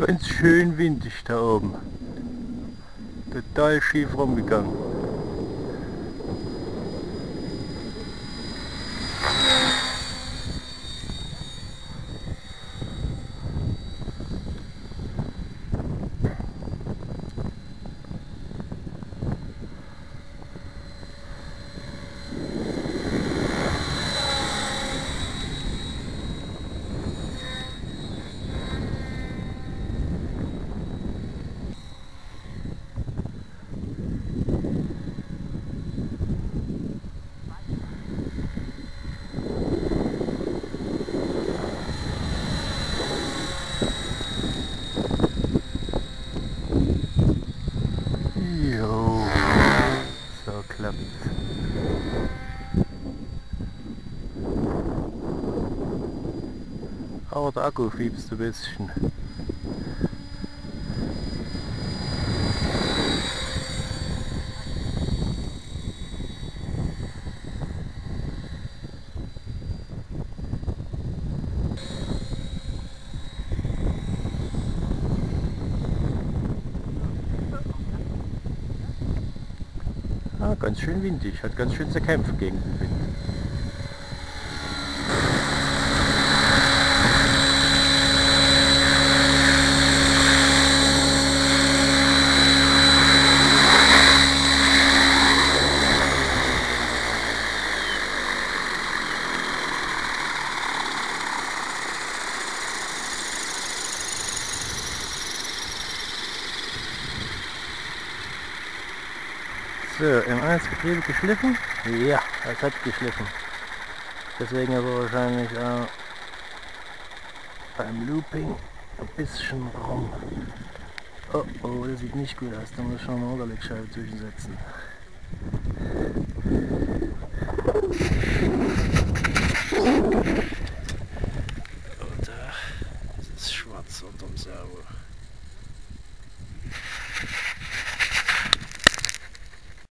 Ganz schön windig da oben. Total schief rumgegangen. Jo, so klappt. Aber der Akku fiebst ein bisschen. Ah, ganz schön windig, hat ganz schön zu kämpfen gegen den Wind. So, M1-Getriebe geschliffen? Ja, es hat geschliffen. Deswegen aber wahrscheinlich auch beim Looping ein bisschen rum. Oh oh, das sieht nicht gut aus, da muss ich schon eine Unterlegscheibe zwischensetzen. Oh, da ist es schwarz unterm Sau.